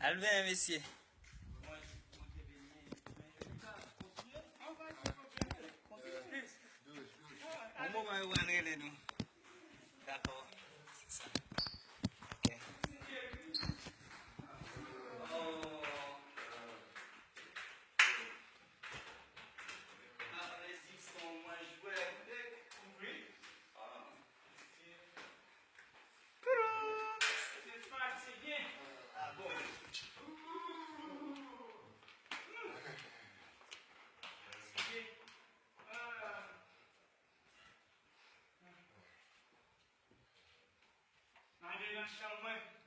Albin, messieurs. Au moment où on est nous. D'accord. C'est ça. Ok. Oh. Ah, résistant, moi je jouais avec. Oui. C'est fatigué. Ah bon. Allez, lâche-moi.